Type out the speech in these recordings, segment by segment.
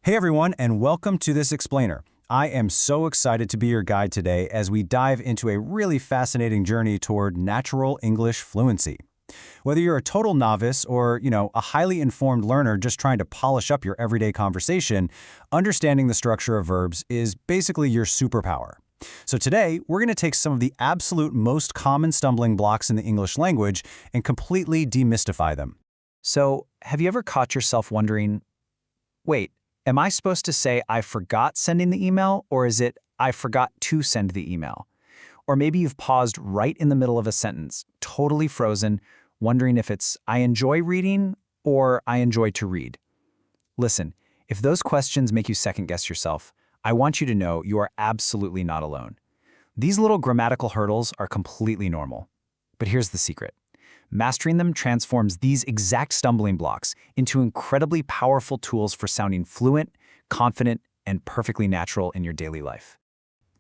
Hey everyone, and welcome to this explainer. I am so excited to be your guide today as we dive into a really fascinating journey toward natural English fluency. Whether you're a total novice or, a highly informed learner just trying to polish up your everyday conversation, understanding the structure of verbs is basically your superpower. So today, we're going to take some of the absolute most common stumbling blocks in the English language and completely demystify them. So, have you ever caught yourself wondering, wait, am I supposed to say I forgot sending the email, or is it I forgot to send the email? Or maybe you've paused right in the middle of a sentence, totally frozen, wondering if it's I enjoy reading or I enjoy to read. Listen, if those questions make you second-guess yourself, I want you to know you are absolutely not alone. These little grammatical hurdles are completely normal. But here's the secret. Mastering them transforms these exact stumbling blocks into incredibly powerful tools for sounding fluent, confident, and perfectly natural in your daily life.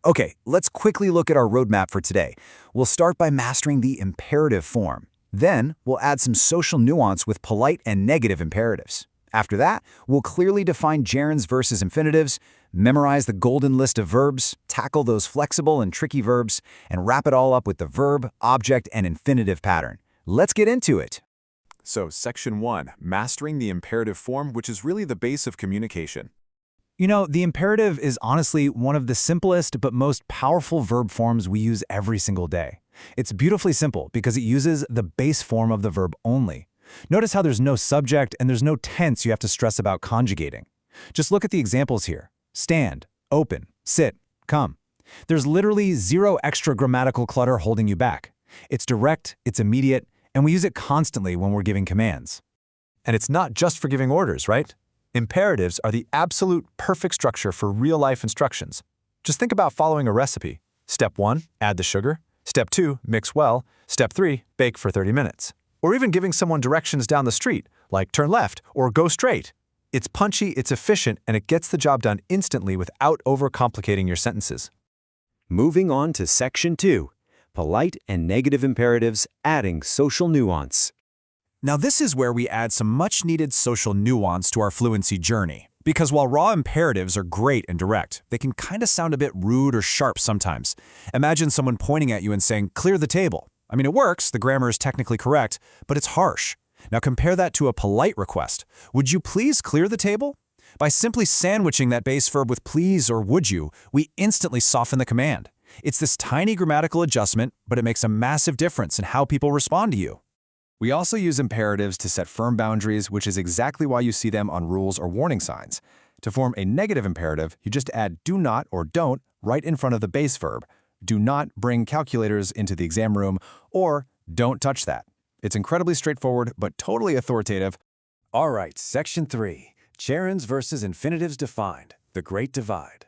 Okay, let's quickly look at our roadmap for today. We'll start by mastering the imperative form. Then, we'll add some social nuance with polite and negative imperatives. After that, we'll clearly define gerunds versus infinitives, memorize the golden list of verbs, tackle those flexible and tricky verbs, and wrap it all up with the verb, object, and infinitive pattern. Let's get into it. So, Section 1, Mastering the Imperative Form, which is really the base of communication. The imperative is honestly one of the simplest but most powerful verb forms we use every single day. It's beautifully simple because it uses the base form of the verb only. Notice how there's no subject and there's no tense you have to stress about conjugating. Just look at the examples here. Stand, open, sit, come. There's literally zero extra grammatical clutter holding you back. It's direct, it's immediate, and we use it constantly when we're giving commands. And it's not just for giving orders, right? Imperatives are the absolute perfect structure for real-life instructions. Just think about following a recipe. Step 1, add the sugar. Step 2, mix well. Step 3, bake for 30 minutes. Or even giving someone directions down the street, like turn left or go straight. It's punchy, it's efficient, and it gets the job done instantly without overcomplicating your sentences. Moving on to Section 2. Polite and negative imperatives, adding social nuance. Now this is where we add some much-needed social nuance to our fluency journey. Because while raw imperatives are great and direct, they can kind of sound a bit rude or sharp sometimes. Imagine someone pointing at you and saying, "Clear the table." I mean, it works, the grammar is technically correct, but it's harsh. Now compare that to a polite request. Would you please clear the table? By simply sandwiching that base verb with please or would you, we instantly soften the command. It's this tiny grammatical adjustment, but it makes a massive difference in how people respond to you. We also use imperatives to set firm boundaries, which is exactly why you see them on rules or warning signs. To form a negative imperative, you just add do not or don't right in front of the base verb. Do not bring calculators into the exam room, or don't touch that. It's incredibly straightforward, but totally authoritative. All right, Section 3. Gerunds versus infinitives defined. The Great Divide.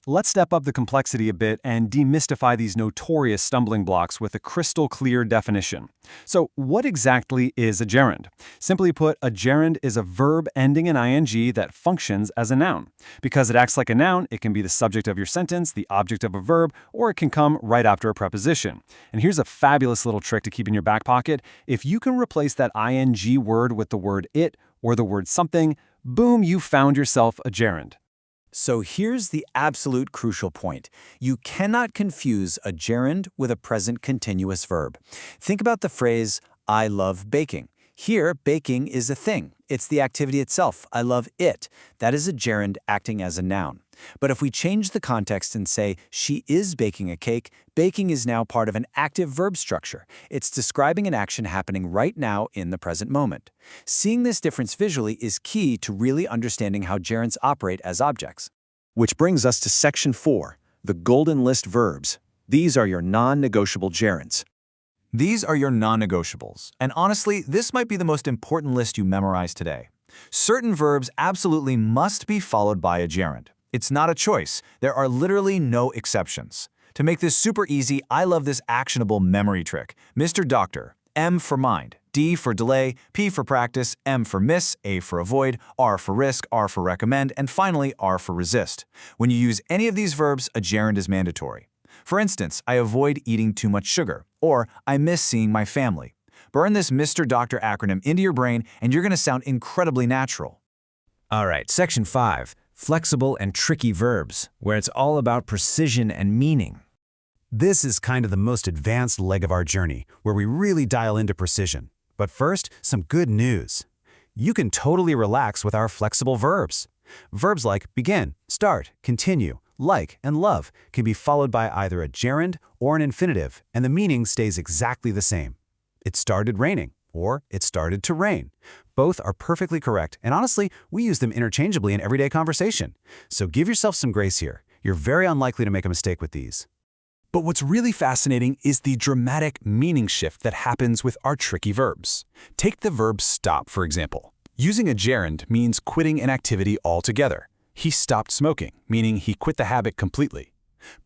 Let's step up the complexity a bit and demystify these notorious stumbling blocks with a crystal clear definition. So, what exactly is a gerund? Simply put, a gerund is a verb ending in ing that functions as a noun. Because it acts like a noun, it can be the subject of your sentence, the object of a verb, or it can come right after a preposition. And here's a fabulous little trick to keep in your back pocket. If you can replace that ing word with the word it or the word something, boom, you found yourself a gerund. So here's the absolute crucial point. You cannot confuse a gerund with a present continuous verb. Think about the phrase, I love baking. Here, baking is a thing. It's the activity itself. I love it. That is a gerund acting as a noun. But if we change the context and say, she is baking a cake, baking is now part of an active verb structure. It's describing an action happening right now in the present moment. Seeing this difference visually is key to really understanding how gerunds operate as objects. Which brings us to Section 4. The golden list verbs. These are your non-negotiable gerunds. These are your non-negotiables. And honestly, this might be the most important list you memorize today. Certain verbs absolutely must be followed by a gerund. It's not a choice. There are literally no exceptions. To make this super easy, I love this actionable memory trick. Mr. Doctor, M for mind, D for delay, P for practice, M for miss, A for avoid, R for risk, R for recommend, and finally R for resist. When you use any of these verbs, a gerund is mandatory. For instance, I avoid eating too much sugar, or I miss seeing my family. Burn this Mr. Doctor acronym into your brain and you're going to sound incredibly natural. All right, Section 5, flexible and tricky verbs, where it's all about precision and meaning. This is kind of the most advanced leg of our journey, where we really dial into precision. But first, some good news. You can totally relax with our flexible verbs. Verbs like begin, start, continue, like, and love can be followed by either a gerund or an infinitive, and the meaning stays exactly the same. It started raining, or it started to rain. Both are perfectly correct, and honestly, we use them interchangeably in everyday conversation. So give yourself some grace here. You're very unlikely to make a mistake with these. But what's really fascinating is the dramatic meaning shift that happens with our tricky verbs. Take the verb stop, for example. Using a gerund means quitting an activity altogether. He stopped smoking, meaning he quit the habit completely.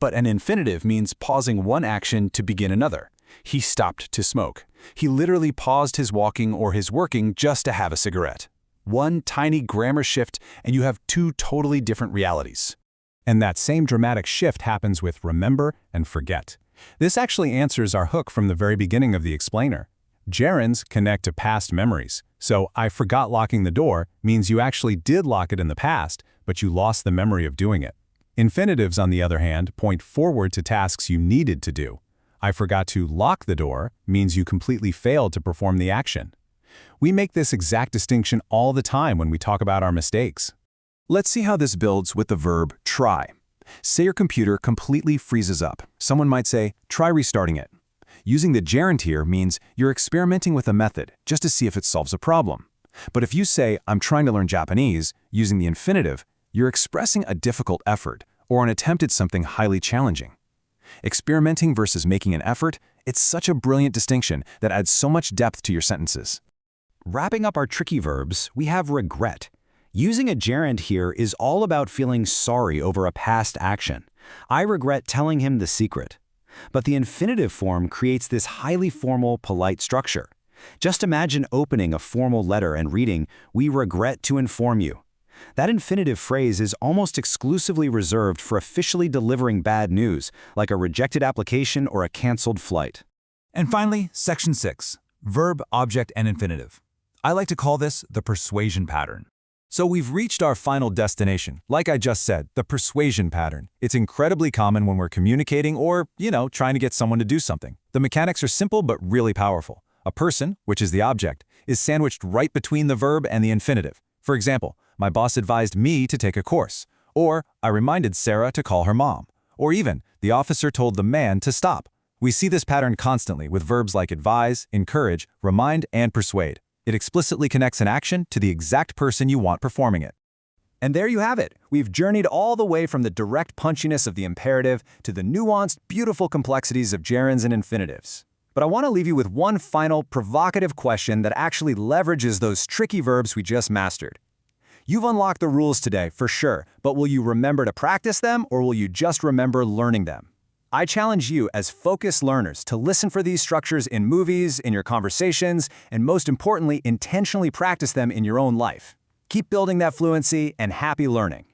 But an infinitive means pausing one action to begin another. He stopped to smoke. He literally paused his walking or his working just to have a cigarette. One tiny grammar shift, and you have two totally different realities. And that same dramatic shift happens with remember and forget. This actually answers our hook from the very beginning of the explainer. Gerunds connect to past memories. So I forgot locking the door means you actually did lock it in the past, but you lost the memory of doing it. Infinitives, on the other hand, point forward to tasks you needed to do. I forgot to lock the door means you completely failed to perform the action. We make this exact distinction all the time when we talk about our mistakes. Let's see how this builds with the verb try. Say your computer completely freezes up. Someone might say, try restarting it. Using the gerund here means you're experimenting with a method just to see if it solves a problem. But if you say, I'm trying to learn Japanese, using the infinitive, you're expressing a difficult effort or an attempt at something highly challenging. Experimenting versus making an effort, it's such a brilliant distinction that adds so much depth to your sentences. Wrapping up our tricky verbs, we have regret. Using a gerund here is all about feeling sorry over a past action. I regret telling him the secret. But the infinitive form creates this highly formal, polite structure. Just imagine opening a formal letter and reading, "We regret to inform you." That infinitive phrase is almost exclusively reserved for officially delivering bad news, like a rejected application or a canceled flight. And finally, Section 6, verb, object, and infinitive. I like to call this the persuasion pattern. So we've reached our final destination. Like I just said, the persuasion pattern. It's incredibly common when we're communicating or, trying to get someone to do something. The mechanics are simple but really powerful. A person, which is the object, is sandwiched right between the verb and the infinitive. For example, my boss advised me to take a course. Or, I reminded Sarah to call her mom. Or even, the officer told the man to stop. We see this pattern constantly with verbs like advise, encourage, remind, and persuade. It explicitly connects an action to the exact person you want performing it. And there you have it. We've journeyed all the way from the direct punchiness of the imperative to the nuanced, beautiful complexities of gerunds and infinitives. But I want to leave you with one final, provocative question that actually leverages those tricky verbs we just mastered. You've unlocked the rules today, for sure, but will you remember to practice them, or will you just remember learning them? I challenge you as focused learners to listen for these structures in movies, in your conversations, and most importantly, intentionally practice them in your own life. Keep building that fluency and happy learning.